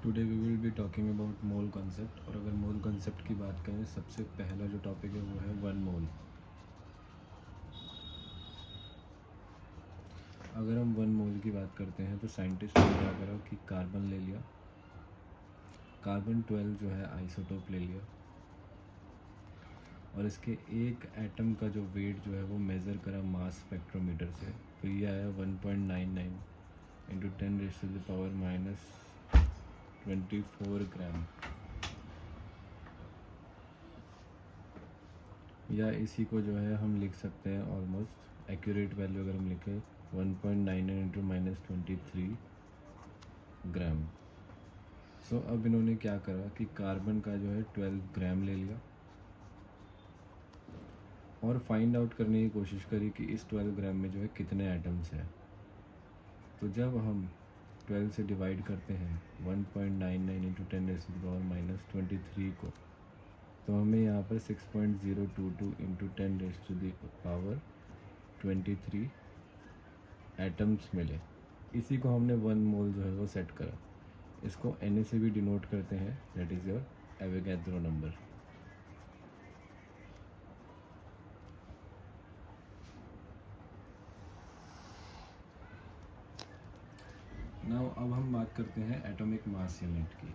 Today we will be talking about mole concept. और अगर mole concept की बात करें, सबसे पहला जो टॉपिक है वो है वन मोल। अगर हम वन मोल की बात करते हैं तो साइंटिस्ट ने क्या करा कि कार्बन ले लिया, कार्बन 12 जो है आइसोटोप ले लिया, और इसके एक एटम का जो वेट जो है वो मेज़र करा मास स्पेक्ट्रोमीटर से। तो ये आया 1.99 इंटू 10⁻⁻24 ग्राम। या इसी को जो है हम लिख सकते हैं ऑलमोस्ट एक्यूरेट वैल्यू अगर हम लिखें 1.99 इंटू -23 ग्राम। सो अब इन्होंने क्या करा कि कार्बन का जो है 12 ग्राम ले लिया और फाइंड आउट करने की कोशिश करी कि इस 12 ग्राम में जो है कितने एटम्स हैं। तो जब हम 12 से डिवाइड करते हैं 1.99 इंटू 10⁻⁻23 को, तो हमें यहाँ पर 6.022 इंटू 10⁻23 एटम्स मिले। इसी को हमने वन मोल जो है वो सेट करा। इसको Na से भी डिनोट करते हैं, that is your Avogadro number. Now अब हम बात करते हैं एटॉमिक मास यूनिट की।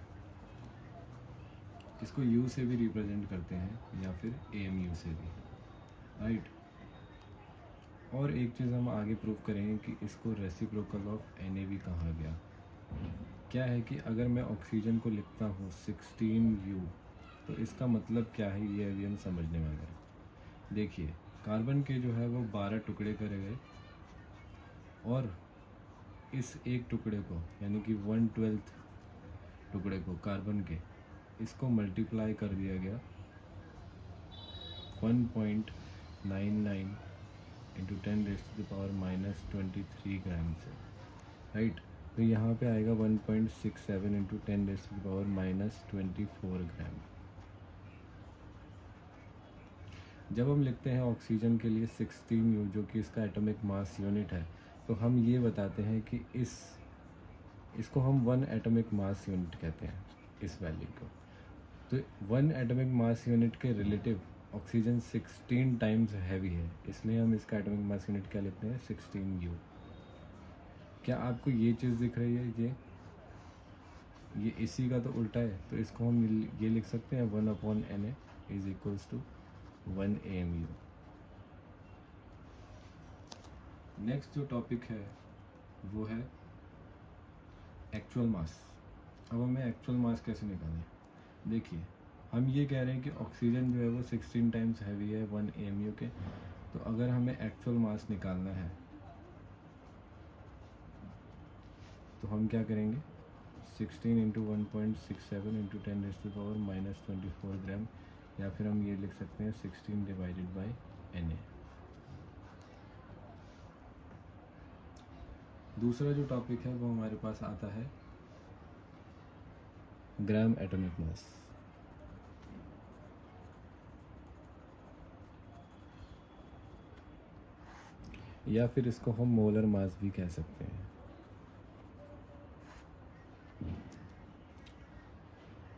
इसको U से भी रिप्रेजेंट करते हैं या फिर AMU से भी, राइट। और एक चीज़ हम आगे प्रूव करेंगे कि इसको रेसिप्रोकल ऑफ Na भी कहा गया। क्या है कि अगर मैं ऑक्सीजन को लिखता हूँ 16U, तो इसका मतलब क्या है ये अभी हम समझने वाले हैं। देखिए, कार्बन के जो है वो 12 टुकड़े करे गए और इस एक टुकड़े को यानी कि 1/12 टुकड़े को कार्बन के, इसको मल्टीप्लाई कर दिया गया 1.99 इंटू 10⁻⁻23 ग्राम से, राइट। तो यहाँ पे आएगा 1.67 इंटू 10⁻⁻24 ग्राम। जब हम लिखते हैं ऑक्सीजन के लिए 16U जो कि इसका एटॉमिक मास यूनिट है, तो हम ये बताते हैं कि इसको हम 1 एटॉमिक मास यूनिट कहते हैं, इस वैल्यू को। तो 1 एटॉमिक मास यूनिट के रिलेटिव ऑक्सीजन 16 टाइम्स हैवी है, इसलिए हम इसका एटॉमिक मास यूनिट क्या लिखते हैं, 16U। क्या आपको ये चीज़ दिख रही है, ये इसी का तो उल्टा है। तो इसको हम ये लिख सकते हैं 1/Na is equals to 1 AMU। Next जो टॉपिक है वो है एक्चुअल मास। अब हमें एक्चुअल मास कैसे निकालें। देखिए, हम ये कह रहे हैं कि ऑक्सीजन जो है वो 16 टाइम्स हैवी है 1 AMU के। तो अगर हमें एक्चुअल मास निकालना है तो हम क्या करेंगे, 16 इंटू 1.67 इंटू 10⁻⁻24 ग्राम, या फिर हम ये लिख सकते हैं 16 डिवाइडेड बाई Na। दूसरा जो टॉपिक है वो हमारे पास आता है ग्राम एटॉमिक मास। या फिर इसको हम मोलर मास भी कह सकते हैं।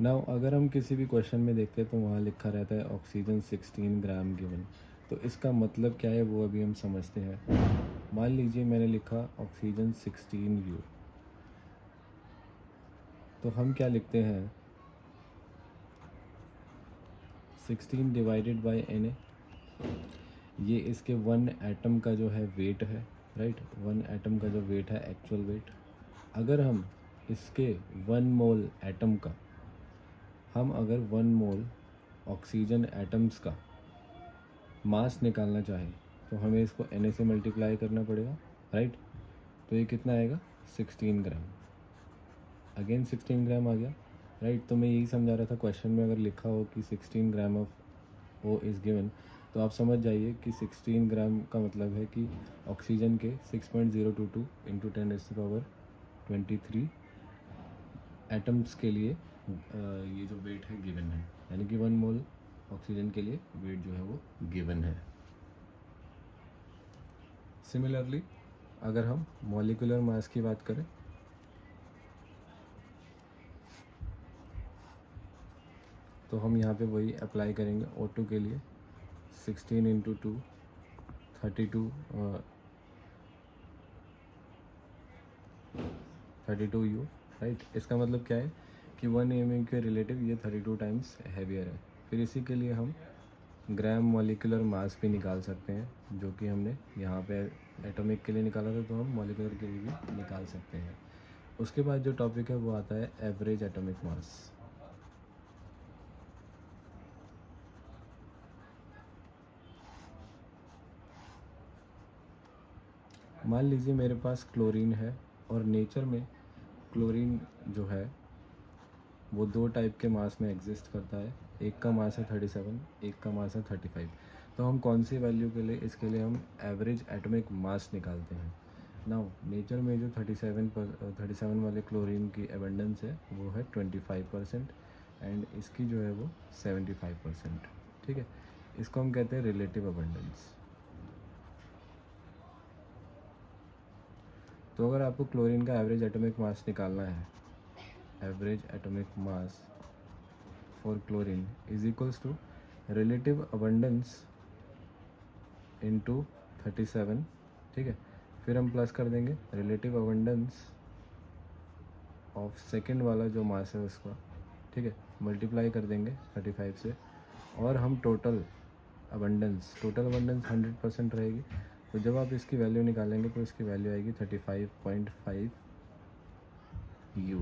नाउ अगर हम किसी भी क्वेश्चन में देखते हैं तो वहाँ लिखा रहता है ऑक्सीजन 16 ग्राम गिवन। तो इसका मतलब क्या है वो अभी हम समझते हैं। मान लीजिए मैंने लिखा ऑक्सीजन 16U, तो हम क्या लिखते हैं, 16 डिवाइडेड बाई Na। ये इसके 1 एटम का जो है वेट है, राइट। 1 एटम का जो वेट है, एक्चुअल वेट। अगर हम इसके 1 मोल एटम का, हम अगर 1 मोल ऑक्सीजन एटम्स का मास निकालना चाहें तो हमें इसको Na से मल्टीप्लाई करना पड़ेगा, राइट। तो ये कितना आएगा, 16 ग्राम। अगेन 16 ग्राम आ गया, राइट। तो मैं यही समझा रहा था, क्वेश्चन में अगर लिखा हो कि 16 gram of O is given, तो आप समझ जाइए कि 16 ग्राम का मतलब है कि ऑक्सीजन के 6.022 इंटू 10⁻23 एटम्स के लिए ये जो वेट है गिवन है, यानी कि 1 मोल ऑक्सीजन के लिए वेट जो है वो गिवन है। सिमिलरली अगर हम मॉलिक्यूलर मास की बात करें, तो हम यहाँ पे वही अप्लाई करेंगे O2 के लिए 16 इंटू 2 32 U, राइट। इसका मतलब क्या है कि 1 AMU के रिलेटिव ये 32 टाइम्स हैवियर है। फिर इसी के लिए हम ग्राम मॉलिक्यूलर मास भी निकाल सकते हैं, जो कि हमने यहाँ पे एटॉमिक के लिए निकाला था, तो हम मॉलिक्यूलर के लिए भी निकाल सकते हैं। उसके बाद जो टॉपिक है वो आता है एवरेज एटॉमिक मास। मान लीजिए मेरे पास क्लोरीन है और नेचर में क्लोरीन जो है वो 2 टाइप के मास में एग्जिस्ट करता है। एक का मास है 37, एक का मास है 35। तो हम कौन सी वैल्यू के लिए, इसके लिए हम एवरेज एटॉमिक मास निकालते हैं। नाउ नेचर में जो 37 वाले क्लोरीन की एबंडेंस है वो है 25% एंड इसकी जो है वो 75%। ठीक है, इसको हम कहते हैं रिलेटिव अबंडेंस। तो अगर आपको क्लोरीन का एवरेज एटॉमिक मास निकालना है, average atomic mass for chlorine is equals to relative abundance into 37। ठीक है, फिर हम प्लस कर देंगे रिलेटिव अबंडेंस ऑफ सेकेंड वाला जो मास है उसका। ठीक है, मल्टीप्लाई कर देंगे 35 से, और हम टोटल अबंडेंस 100% रहेगी। तो जब आप इसकी वैल्यू निकालेंगे तो इसकी वैल्यू आएगी 35.5 U।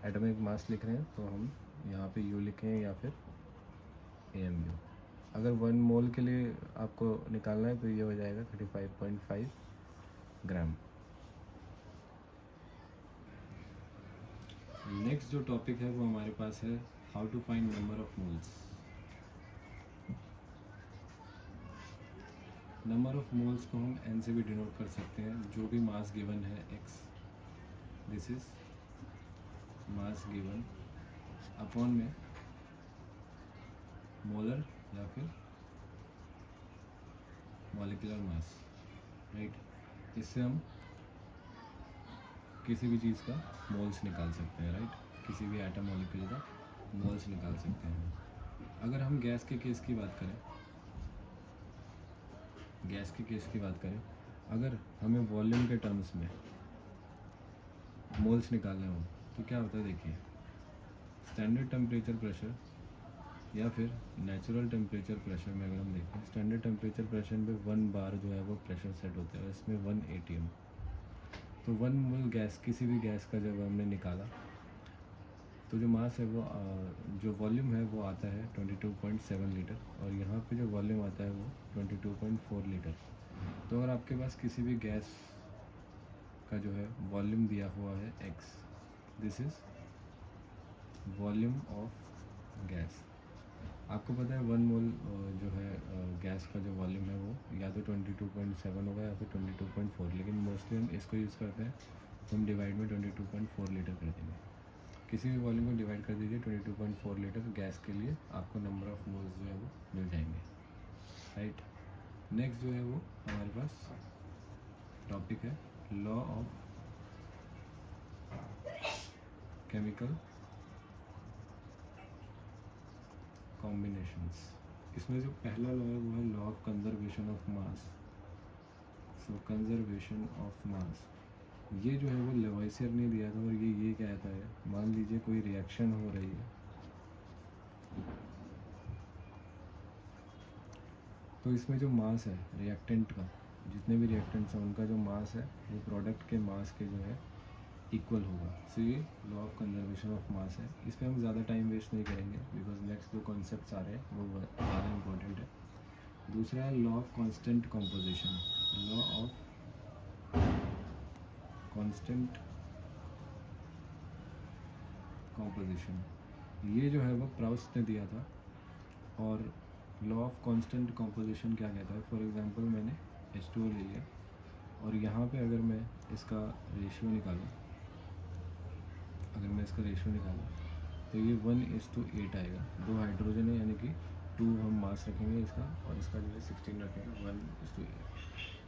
एटॉमिक मास लिख रहे हैं तो हम यहाँ पे U लिखें या फिर AMU। अगर 1 मोल के लिए आपको निकालना है तो ये हो जाएगा 35.5 ग्राम। नेक्स्ट जो टॉपिक है वो हमारे पास है how to find number of moles. Number of moles को हम n से भी डिनोट कर सकते हैं। जो भी मास गिवन है x, this is mass given upon में मोलर या फिर मॉलिक्यूलर मास, राइट। इससे हम किसी भी चीज़ का मोल्स निकाल सकते हैं, राइट। किसी भी एटम मॉलिक्यूल का मोल्स निकाल सकते हैं। अगर हम गैस के केस की बात करें, अगर हमें वॉल्यूम के टर्म्स में मोल्स निकालने हो तो क्या होता है, देखिए। स्टैंडर्ड टेम्परेचर प्रेशर या फिर नेचुरल टेम्परेचर प्रेशर में अगर हम देखें, स्टैंडर्ड टेम्परेचर प्रेशर में 1 बार जो है वो प्रेशर सेट होता है, इसमें 1 ATM। तो 1 मोल गैस, किसी भी गैस का जब हमने निकाला तो जो मास है वो जो वॉल्यूम है वो आता है 22.7 लीटर, और यहाँ पे जो वॉल्यूम आता है वो 22.4 लीटर। तो अगर आपके पास किसी भी गैस का जो है वॉल्यूम दिया हुआ है x, this is volume of gas. आपको पता है 1 मोल जो है गैस का जो वॉल्यूम है वो या तो 22.7 होगा या फिर 22.4, लेकिन मोस्टली हम इसको यूज़ करते हैं तो हम डिवाइड में 22.4 लीटर कर देंगे। किसी भी वॉल्यूम को डिवाइड कर दीजिए 22.4 लीटर गैस के लिए, आपको नंबर ऑफ मोल्स जो है वो मिल जाएंगे, राइट। नेक्स्ट जो है वो हमारे पास टॉपिक है लॉ ऑफ केमिकल कॉम्बिनेशंस। इसमें जो पहला लॉ है वो है law of conservation of mass. So conservation of mass, ये जो है वो लेवॉइसियर ने दिया था, और ये कहता है, मान लीजिए कोई रिएक्शन हो रही है तो इसमें जो मास है रिएक्टेंट का, जितने भी रिएक्टेंट्स हैं उनका जो मास है वो प्रोडक्ट के मास के जो है इक्वल होगा। सो ये law of conservation of mass है। इस पर हम ज़्यादा टाइम वेस्ट नहीं करेंगे बिकॉज नेक्स्ट जो कॉन्सेप्ट्स आ रहे हैं वो ज़्यादा इंपॉर्टेंट है। दूसरा है law of constant composition. Law of constant composition, ये जो है वो प्राउस्ट ने दिया था। और लॉ ऑफ कांस्टेंट कंपोजिशन क्या कहता है, फॉर एग्जांपल मैंने H2O ले लिया और यहाँ पे अगर मैं इसका रेशियो निकालूँ, तो ये 1:8 आएगा। 2 हाइड्रोजन है यानी कि 2 हम मास रखेंगे इसका, और इसका जो है 16 रखेंगे, 1:8।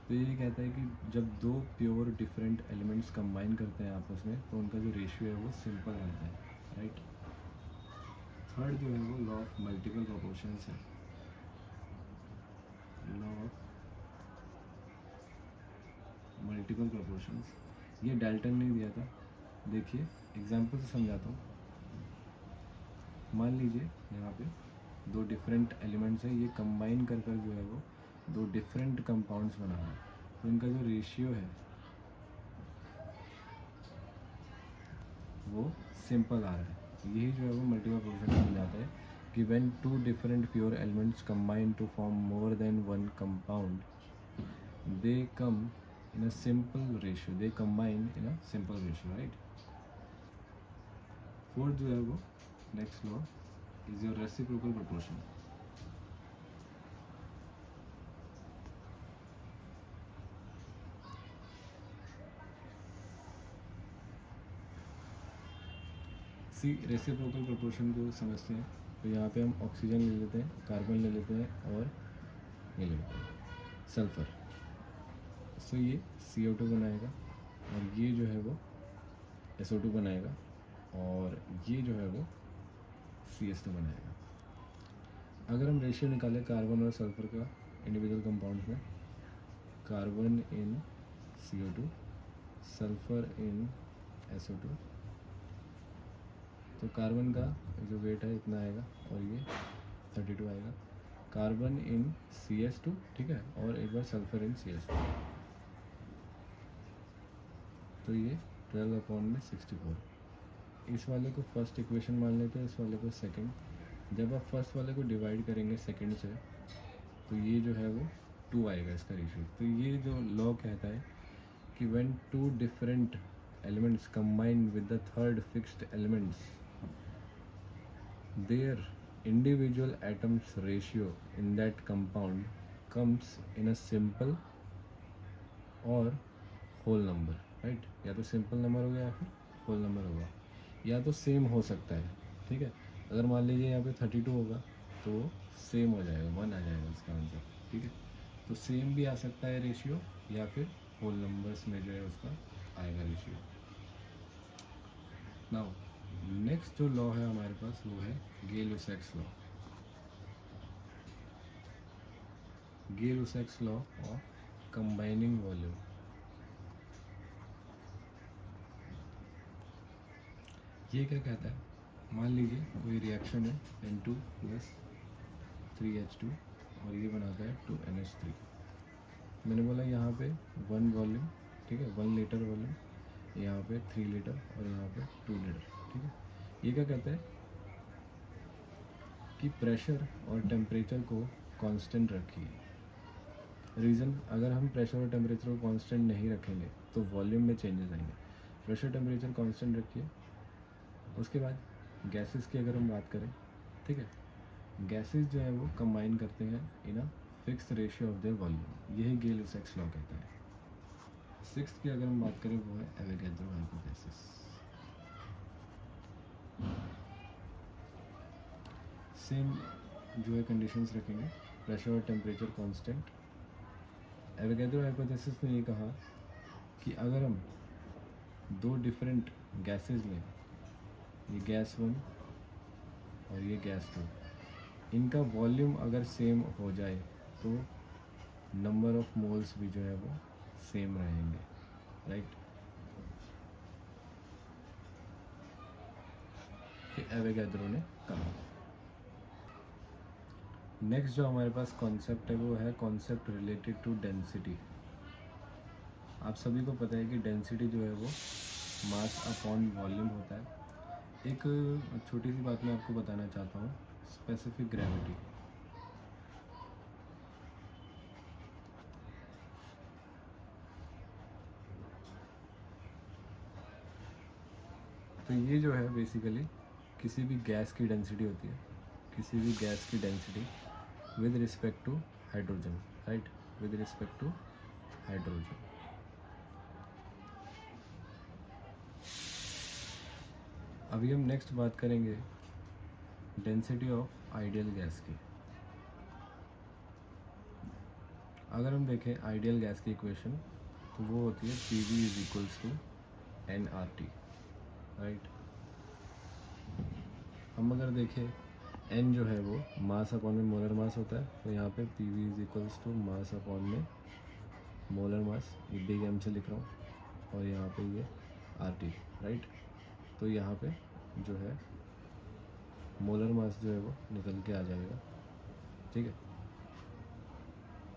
तो ये कहता है कि जब 2 प्योर डिफरेंट एलिमेंट्स कंबाइन करते हैं आपस में तो उनका जो रेशियो है वो सिंपल रहता है, राइट। थर्ड जो है वो लॉ ऑफ मल्टीपल प्रोपोर्शंस है। लॉ ऑफ मल्टीपल प्रोपोर्शंस, ये डाल्टन ने दिया था। देखिए एग्जांपल से समझाता हूँ। मान लीजिए यहाँ पे दो डिफरेंट एलिमेंट्स हैं, ये कंबाइन कर कर जो है वो दो डिफरेंट कंपाउंड्स बना रहा है, तो इनका जो रेशियो है वो सिंपल आ रहा है। यही जो है वो मल्टीपल प्रोपोर्शन समझाता है कि when two different pure elements combine to form more than one compound, they come in a simple ratio, they combine in a simple ratio, right. Fourth जो है वो next law is your reciprocal proportion. See reciprocal proportion को समझते हैं तो यहाँ पे हम ऑक्सीजन ले लेते हैं, कार्बन ले लेते हैं और ये ले लेते हैं सल्फ़र। सो ये CO2 बनाएगा और ये जो है वो SO2 बनाएगा और ये जो है वो CS2 बनाएगा। अगर हम रेशियो निकालें कार्बन और सल्फ़र का इंडिविजुअल कंपाउंड्स में, carbon in CO2, sulphur in SO2, तो कार्बन का जो वेट है इतना आएगा और ये 32 आएगा। कार्बन इन CS2, ठीक है, और एक बार सल्फ़र इन CS2, तो ये 12/64। इस वाले को फर्स्ट इक्वेशन मान लेते हैं, इस वाले को सेकंड। जब आप फर्स्ट वाले को डिवाइड करेंगे सेकंड से तो ये जो है वो 2 आएगा इसका रेशियो। तो ये जो लॉ कहता है कि when two different elements combine with the third fixed elements, their individual atoms ratio in that compound comes in a simple or whole number, right। या तो सिंपल नंबर होगा या फिर होल नंबर होगा, या तो सेम हो सकता है, ठीक है। अगर मान लीजिए यहाँ पे 32 होगा तो सेम हो जाएगा, 1 आ जाएगा इसका आंसर, ठीक है। तो सेम भी आ सकता है रेशियो या फिर होल नंबर्स में जो है उसका आएगा रेशियो। नाउ नेक्स्ट जो लॉ है हमारे पास वो है Gay Lussac's law. Gay Lussac's law of combining volume. ये क्या कहता है, मान लीजिए कोई रिएक्शन है N2 + 3H2 और ये बनाता है 2NH3। मैंने बोला यहाँ पे 1 वॉल्यूम, ठीक है, 1 लीटर वॉल्यूम, यहाँ पे 3 लीटर और यहाँ पे 2 लीटर, ठीक है। ये क्या कहता है कि प्रेशर और टेम्परेचर को कांस्टेंट रखिए। रीज़न, अगर हम प्रेशर और टेम्परेचर को कांस्टेंट नहीं रखेंगे तो वॉल्यूम में चेंजेस आएंगे। प्रेशर टेम्परेचर कांस्टेंट रखिए। उसके बाद गैसेस की अगर हम बात करें, ठीक है, गैसेस जो है वो कंबाइन करते हैं in a fixed ratio of their volume, यही गेल-लुसैक्स लॉ कहता है। सिक्स्थ की अगर हम बात करें वो है एवोगैड्रो हाइपोथेसिस। सेम जो है कंडीशंस रखेंगे, प्रेशर और टेम्परेचर कांस्टेंट। एवोगैड्रो हाइपोथेसिस ने ये कहा कि अगर हम दो डिफरेंट गैसेस लें, ये गैस 1 और ये गैस 2, इनका वॉल्यूम अगर सेम हो जाए तो नंबर ऑफ मोल्स भी जो है वो सेम रहेंगे, राइट। ये एवोगैड्रो ने कहा। नेक्स्ट जो हमारे पास कॉन्सेप्ट है वो है कॉन्सेप्ट रिलेटेड टू डेंसिटी। आप सभी को पता है कि डेंसिटी जो है वो मास अपॉन वॉल्यूम होता है। एक छोटी सी बात मैं आपको बताना चाहता हूँ, स्पेसिफिक ग्रेविटी। तो ये जो है बेसिकली किसी भी गैस की डेंसिटी होती है, किसी भी गैस की density with respect to hydrogen, right, with respect to hydrogen. अभी हम नेक्स्ट बात करेंगे डेंसिटी ऑफ आइडियल गैस की। अगर हम देखें आइडियल गैस की इक्वेशन तो वो होती है PV = nRT, राइट। हम अगर देखें एन जो है वो मास अपॉन में मोलर मास होता है, तो यहाँ पे P V is equals to mass upon में मोलर मास, ये बिग एम से लिख रहा हूँ, और यहाँ पे ये आर टी, राइट। तो यहाँ पे जो है मोलर मास जो है वो निकल के आ जाएगा, ठीक है।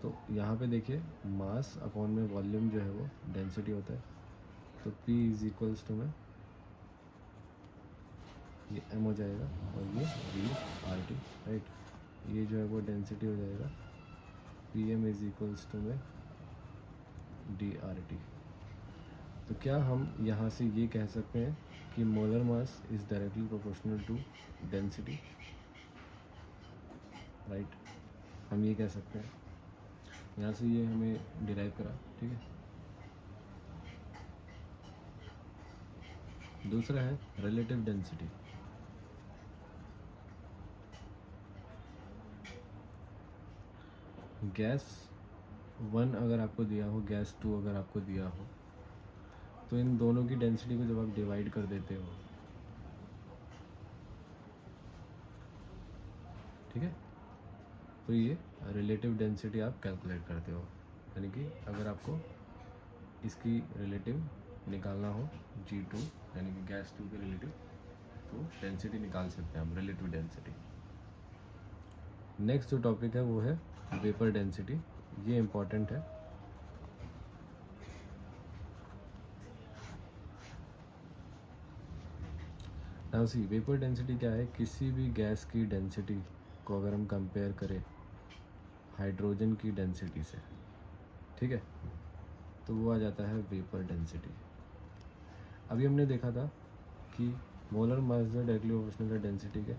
तो यहाँ पे देखिए मास अपॉन में वॉल्यूम जो है वो डेंसिटी होता है, तो P इज इक्वल्स टू में ये m हो जाएगा और ये v आर टी, राइट। ये जो है वो डेंसिटी हो जाएगा P M is equals to में डी आर टी। तो क्या हम यहाँ से ये कह सकते हैं कि molar mass is directly proportional to density, right. हम ये कह सकते हैं, यहाँ से ये हमें डिराइव करा, ठीक है। दूसरा है रिलेटिव डेंसिटी। गैस 1 अगर आपको दिया हो, गैस 2 अगर आपको दिया हो, तो इन दोनों की डेंसिटी को जब आप डिवाइड कर देते हो, ठीक है, तो ये रिलेटिव डेंसिटी आप कैलकुलेट करते हो। यानी कि अगर आपको इसकी रिलेटिव निकालना हो G2 यानी कि गैस 2 के रिलेटिव, तो डेंसिटी निकाल सकते हैं हम, रिलेटिव डेंसिटी। नेक्स्ट जो टॉपिक है वो है वेपर डेंसिटी। ये इम्पॉर्टेंट है। नाउ सी वेपर डेंसिटी क्या है, किसी भी गैस की डेंसिटी को अगर हम कंपेयर करें हाइड्रोजन की डेंसिटी से, ठीक है, तो वो आ जाता है वेपर डेंसिटी। अभी हमने देखा था कि मोलर मास जो डायरेक्टली प्रोपोर्शनल है डेंसिटी के,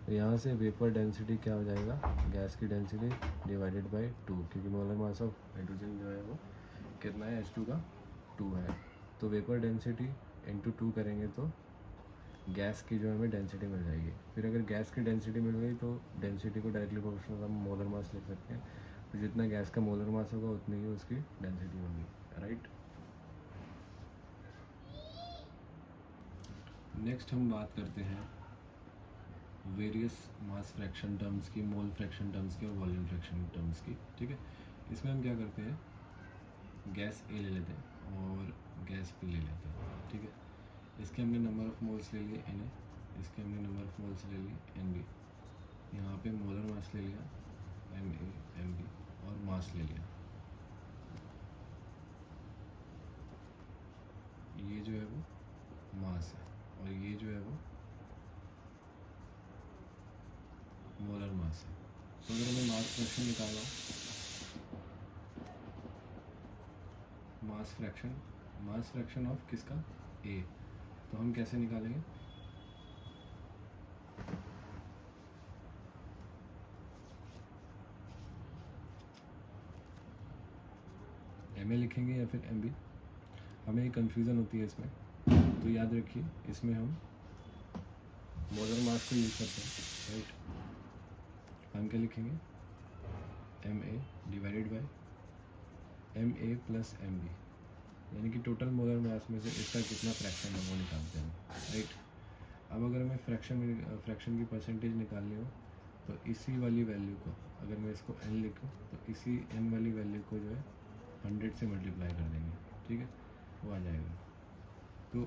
तो यहाँ से वेपर डेंसिटी क्या हो जाएगा, गैस की डेंसिटी डिवाइडेड बाय 2, क्योंकि मोलर मास ऑफ हाइड्रोजन जो है वो कितना है, H2 का 2 है। तो वेपर डेंसिटी इंटू 2 करेंगे तो गैस की जो हमें डेंसिटी मिल जाएगी। फिर अगर गैस की डेंसिटी मिल गई तो डेंसिटी को डायरेक्टली प्रोपोर्शनल हम मोलर मास लिख सकते हैं। तो जितना गैस का मोलर मास होगा उतनी ही उसकी डेंसिटी होगी, राइट। नेक्स्ट हम बात करते हैं वेरियस मास फ्रैक्शन टर्म्स की, मोल फ्रैक्शन टर्म्स की और वॉल्यूम फ्रैक्शन टर्म्स की, ठीक है। इसमें हम क्या करते हैं, गैस ए ले लेते हैं और गैस बी ले लेते हैं, ठीक है। इसके हमने नंबर ऑफ मोल्स ले लिए Na, इसके हमने नंबर ऑफ मोल्स ले लिए Nb, यहाँ पे मोलर मास ले लिया Ma, Mb और मास ले लिया। ये जो है वो मास है और ये जो है वो मोलर मास है। तो अगर हमें मास फ्रैक्शन निकालना, मास फ्रैक्शन ऑफ किसका, ए, तो हम कैसे निकालेंगे, Ma लिखेंगे या फिर Mb। हमें कन्फ्यूज़न होती है इसमें, तो याद रखिए इसमें हम मोलर मास को यूज़ करते हैं, राइट। हम क्या लिखेंगे, Ma divided by Ma plus Mb, यानी कि टोटल मोलर मास में से इसका कितना फ्रैक्शन है वो निकालते हैं, राइट। अब अगर हमें फ्रैक्शन की परसेंटेज निकालनी हो तो इसी वाली वैल्यू को, अगर मैं इसको n लिखूँ तो इसी n वाली वैल्यू को जो है 100 से मल्टीप्लाई कर देंगे, ठीक है, वो आ जाएगा। तो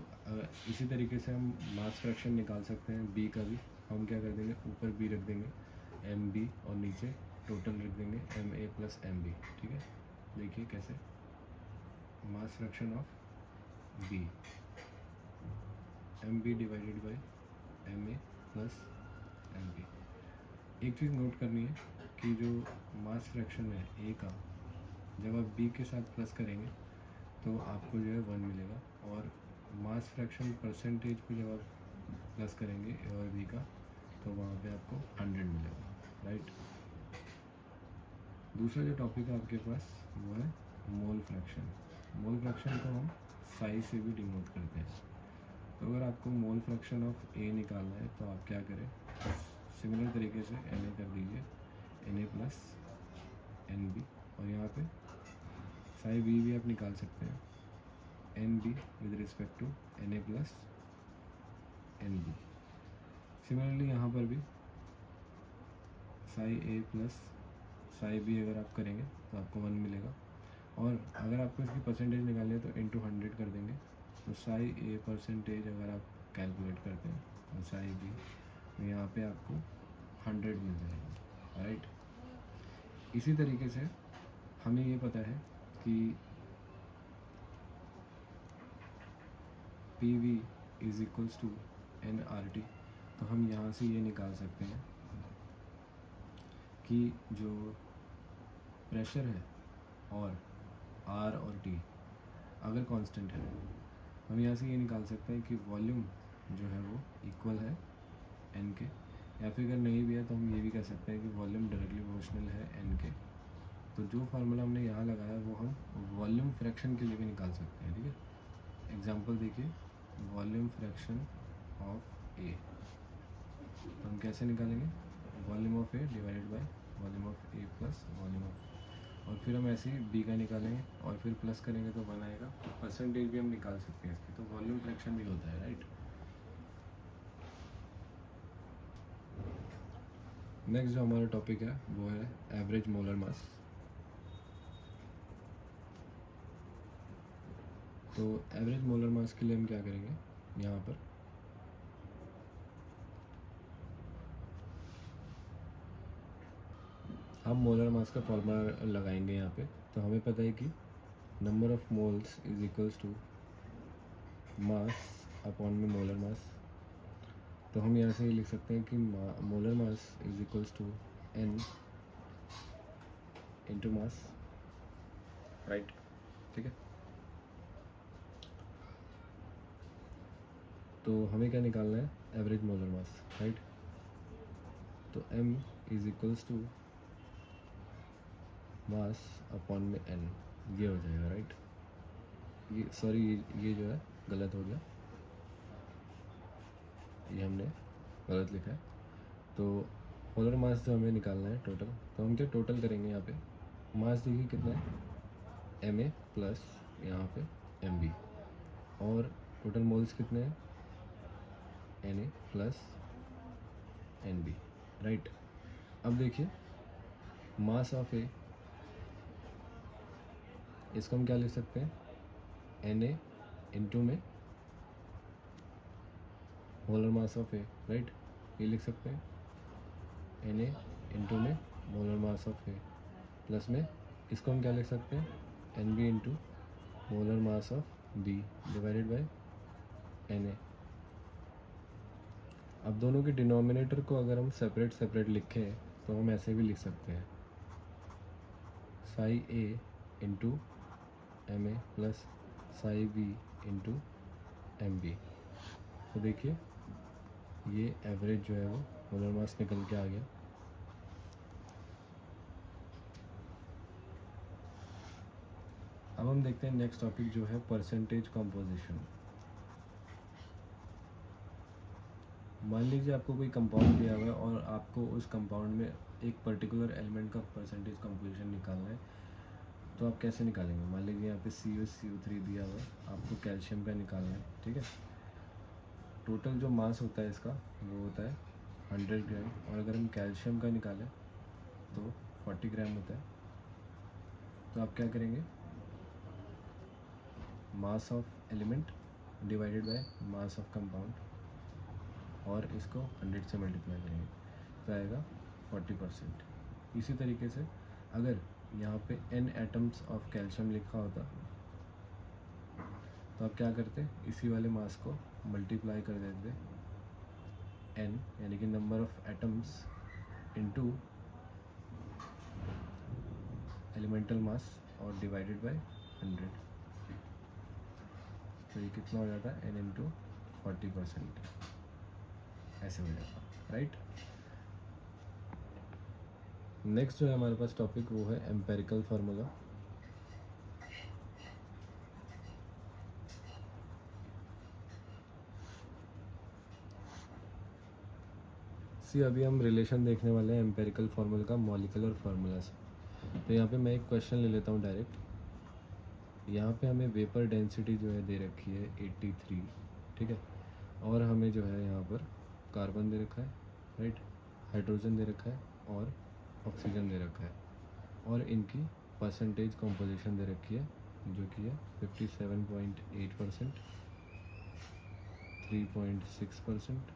इसी तरीके से हम मास फ्रैक्शन निकाल सकते हैं b का भी। हम क्या कर देंगे, ऊपर b रख देंगे Mb और नीचे टोटल रख देंगे Ma प्लस Mb, ठीक है। देखिए कैसे, mass fraction of b Mb divided by Ma plus Mb। एक चीज़ नोट करनी है कि जो मास फ्रैक्शन है a का, जब आप b के साथ प्लस करेंगे तो आपको जो है 1 मिलेगा, और मास फ्रैक्शन परसेंटेज को जब आप प्लस करेंगे a और b का, तो वहाँ पे आपको 100 मिलेगा, राइट। दूसरा जो टॉपिक है आपके पास वो है मोल फ्रैक्शन। मोल फ्रैक्शन को हम साई से भी डिनोट करते हैं। तो अगर आपको मोल फ्रैक्शन ऑफ a निकालना है तो आप क्या करें, सिमिलर तरीके से Na कर दीजिए Na प्लस Nb, और यहाँ पे साई b भी आप निकाल सकते हैं, Nb with respect to Na plus Nb। Similarly यहाँ पर भी psi A plus psi B अगर आप करेंगे तो आपको 1 मिलेगा। और अगर आपको इसकी परसेंटेज निकालनी है तो इंटू 100 कर देंगे। तो साई ए परसेंटेज अगर आप कैलकुलेट करते हैं और साई बी, तो यहाँ पे आपको 100 मिल जाएगा, राइट। इसी तरीके से हमें ये पता है कि P V is equals to N R T. तो हम यहाँ से ये निकाल सकते हैं कि जो प्रेशर है और आर और टी अगर कांस्टेंट है, हम यहाँ से ये निकाल सकते हैं कि वॉल्यूम जो है वो इक्वल है एन के, या फिर अगर नहीं भी है तो हम ये भी कह सकते हैं कि वॉल्यूम डायरेक्टली प्रोपोर्शनल है एन के। तो जो फार्मूला हमने यहाँ लगाया वो हम वॉल्यूम फ्रैक्शन के लिए भी निकाल सकते हैं, ठीक है। एग्जांपल देखिए, वॉल्यूम फ्रैक्शन ऑफ ए, तो हम कैसे निकालेंगे, volume of A divided by volume of A plus volume of, और फिर हम ऐसे ही बी का निकालेंगे और फिर प्लस करेंगे तो 1 आएगा। परसेंटेज भी हम निकाल सकते हैं इसकी, तो वॉल्यूम फ्रैक्शन भी होता है, राइट। नेक्स्ट जो हमारा टॉपिक है वो है एवरेज मोलर मास। तो एवरेज मोलर मास के लिए हम क्या करेंगे, यहाँ पर हम मोलर मास का फॉर्मूला लगाएंगे यहाँ पे। तो हमें पता है कि number of moles is equals to mass upon में मोलर मास। तो हम यहाँ से ये लिख सकते हैं कि molar mass is equals to N into mass, right, ठीक है। तो हमें क्या निकालना है, एवरेज मोलर मास, राइट। तो m is equals to mass upon में n, ये हो जाएगा, राइट। ये सॉरी, ये जो है गलत हो गया, ये हमने गलत लिखा है। तो मोलर मास जो हमें निकालना है टोटल, तो हम क्या टोटल करेंगे यहाँ पे। मास देखिए कितना है, एम ए प्लस यहाँ पे एम बी, और टोटल मोल्स कितने हैं, N A plus N B, right. अब देखिए मास ऑफ ए, इसको हम क्या लिख सकते हैं, एन ए इंटू में molar mass of A, right, ये लिख सकते हैं एन ए इंटू में molar mass of A, plus में इसको हम क्या लिख सकते हैं, N B into molar mass of B divided by N A. अब दोनों के डिनोमिनेटर को अगर हम सेपरेट सेपरेट लिखें तो हम ऐसे भी लिख सकते हैं, psi A into M A plus psi B into M B. तो देखिए ये एवरेज जो है वो मोलर मास निकल के आ गया। अब हम देखते हैं नेक्स्ट टॉपिक जो है परसेंटेज कंपोजिशन। मान लीजिए आपको कोई कंपाउंड दिया हुआ है और आपको उस कंपाउंड में एक पर्टिकुलर एलिमेंट का परसेंटेज कंपोजिशन निकालना है, तो आप कैसे निकालेंगे। मान लीजिए यहाँ पे CO3 दिया हुआ है, आपको कैल्शियम का निकालना है, ठीक है। टोटल जो मास होता है इसका वो होता है 100 ग्राम, और अगर हम कैल्शियम का निकालें तो 40 ग्राम होता है। तो आप क्या करेंगे, mass of element divided by mass of compound, और इसको 100 से मल्टीप्लाई करेंगे तो आएगा 40%। इसी तरीके से अगर यहाँ पे n एटम्स ऑफ कैल्शियम लिखा होता तो आप क्या करते, इसी वाले मास को मल्टीप्लाई कर देते n, यानी कि number of atoms into elemental mass और डिवाइडेड बाय 100। तो ये कितना हो जाता है, n इंटू 40%, ऐसे हो जाता, राइट। नेक्स्ट जो है हमारे पास टॉपिक वो है एम्पेरिकल फार्मूला। अभी हम रिलेशन देखने वाले हैं एम्पेरिकल फार्मूला का मॉलिक्यूलर फार्मूला से। तो यहाँ पे मैं एक क्वेश्चन ले लेता हूँ डायरेक्ट। यहाँ पे हमें वेपर डेंसिटी जो है दे रखी है 83, ठीक है, और हमें जो है यहाँ पर कार्बन दे रखा है, राइट, हाइड्रोजन दे रखा है और ऑक्सीजन दे रखा है और इनकी परसेंटेज कंपोजिशन दे रखी है जो कि है 57.8%, 3.6%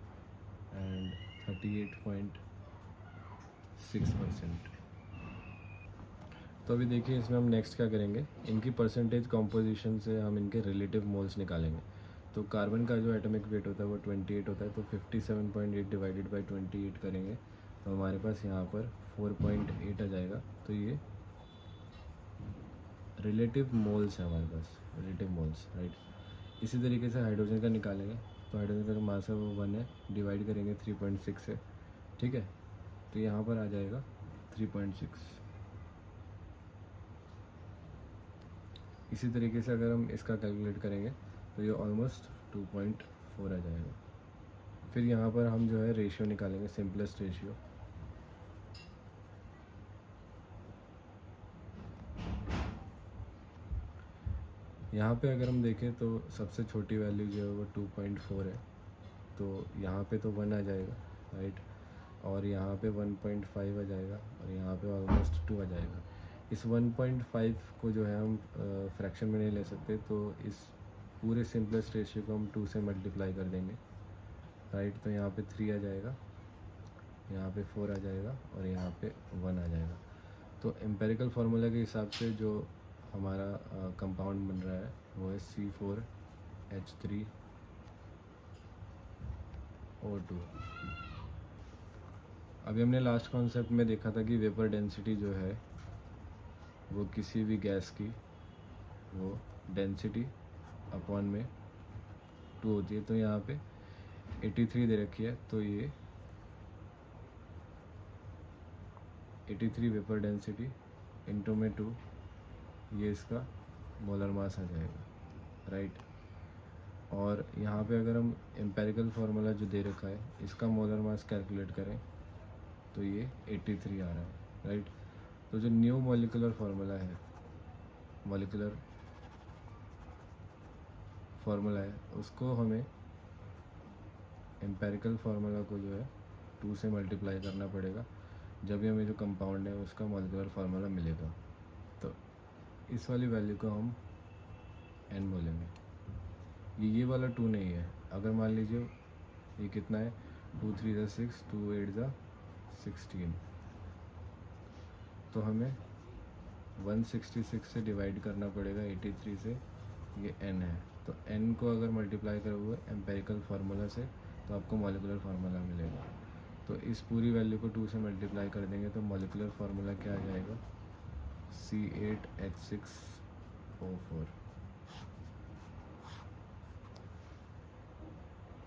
एंड 38.6%। तो अभी देखिए इसमें हम नेक्स्ट क्या करेंगे, इनकी परसेंटेज कंपोजिशन से हम इनके रिलेटिव मोल्स निकालेंगे। तो कार्बन का जो एटॉमिक वेट होता है वो 28 होता है, तो 57.8 डिवाइडेड बाई 28 करेंगे तो हमारे पास यहाँ पर 4.8 आ जाएगा। तो ये रिलेटिव मोल्स है हमारे पास, रिलेटिव मोल्स, राइट। इसी तरीके से हाइड्रोजन का निकालेंगे, तो हाइड्रोजन का जो मास है वो 1 है, डिवाइड करेंगे 3.6 से, ठीक है। तो यहाँ पर आ जाएगा 3.6। इसी तरीके से अगर हम इसका कैलकुलेट करेंगे तो ये ऑलमोस्ट 2.4 आ जाएगा। फिर यहाँ पर हम जो है रेशियो निकालेंगे, सिंपलेस्ट रेशियो। यहाँ पे अगर हम देखें तो सबसे छोटी वैल्यू जो है वो 2.4 है, तो यहाँ पे तो 1 आ जाएगा, राइट। और यहाँ पे 1.5 आ जाएगा और यहाँ पे ऑलमोस्ट 2 आ जाएगा। इस 1.5 को जो है हम फ्रैक्शन में नहीं ले सकते, तो इस पूरे सिंपलेस्ट रेशियो को हम 2 से मल्टीप्लाई कर देंगे, राइट। तो यहाँ पे 3 आ जाएगा, यहाँ पे 4 आ जाएगा और यहाँ पे 1 आ जाएगा। तो एम्पेरिकल फार्मूला के हिसाब से जो हमारा कंपाउंड बन रहा है वो है C4H3O2। अभी हमने लास्ट कॉन्सेप्ट में देखा था कि वेपर डेंसिटी जो है वो किसी भी गैस की वो डेंसिटी अपॉन में 2 होती है। तो यहाँ पे 83 दे रखी है, तो ये 83 वेपर डेंसिटी इंटू में 2, ये इसका मोलर मास आ जाएगा, राइट। और यहाँ पे अगर हम एम्पेरिकल फार्मूला जो दे रखा है इसका मोलर मास कैलकुलेट करें तो ये 83 आ रहा है, राइट। तो जो न्यू मॉलिक्यूलर फार्मूला है उसको हमें एम्पेरिकल फार्मूला को जो है 2 से मल्टीप्लाई करना पड़ेगा, जब भी हमें जो कंपाउंड है उसका मॉलिक्यूलर फार्मूला मिलेगा। तो इस वाली वैल्यू को हम n बोलेंगे। ये वाला 2 नहीं है। अगर मान लीजिए ये कितना है, 2 3 ज़ा 6, 2 8 ज़ा 16, तो हमें 166 से डिवाइड करना पड़ेगा 83 से, ये n है। तो n को अगर मल्टीप्लाई करोगे एम्पेरिकल फार्मूला से तो आपको मॉलिक्यूलर फार्मूला मिलेगा। तो इस पूरी वैल्यू को 2 से मल्टीप्लाई कर देंगे तो मॉलिक्यूलर फार्मूला क्या आ जाएगा, C8H6O4।